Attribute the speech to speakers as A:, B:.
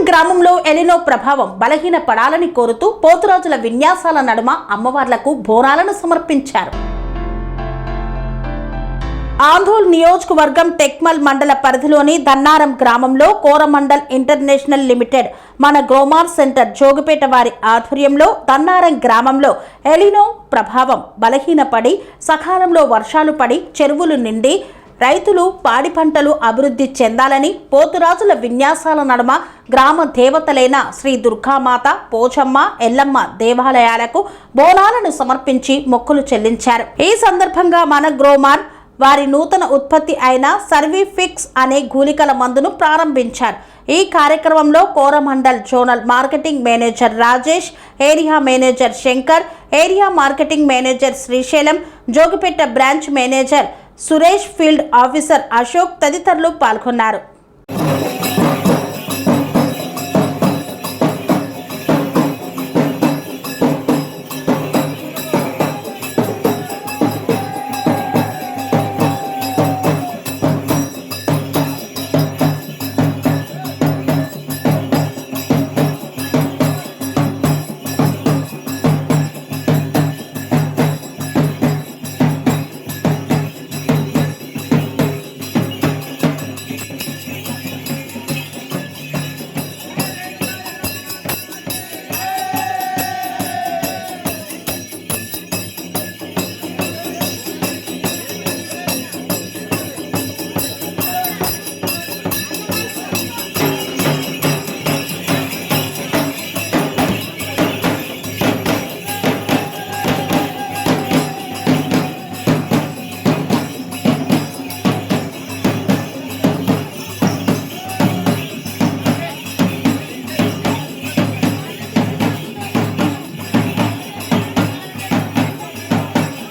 A: గ్రామంలో ఎలినో ప్రభావం బలహీన పడాలని కోరుతూ పోతురాజుల విన్యాసాల నడుమ అమ్మవార్లకు బోనాలను సమర్పించారు. ఆందోళ్ నియోజకవర్గం టెక్మల్ మండల పరిధిలోని దన్నారం గ్రామంలో కోరమండల్ ఇంటర్నేషనల్ లిమిటెడ్ మన గ్రోమార్ సెంటర్ జోగిపేట వారి ఆధ్వర్యంలో దన్నారం గ్రామంలో ఎలినో ప్రభావం బలహీనపడి సకాలంలో వర్షాలు పడి చెరువులు నిండి రైతులు పాడి పంటలు అభివృద్ధి చెందాలని పోతురాజుల విన్యాసాల నడుమ గ్రామ దేవతలైన శ్రీ దుర్గామాత, పోచమ్మ, ఎల్లమ్మ దేవాలయాలకు బోనాలను సమర్పించి మొక్కులు చెల్లించారు. ఈ సందర్భంగా మన గ్రోమార్ వారి నూతన ఉత్పత్తి అయిన సర్వీఫిక్స్ అనే గుళికల మందును ప్రారంభించారు. ఈ కార్యక్రమంలో Coromandel zonal marketing manager Rajesh, area manager Shankar, area marketing manager Srisailam, Jogipet branch manager Suresh, field officer Ashok తదితరులు పాల్గొన్నారు.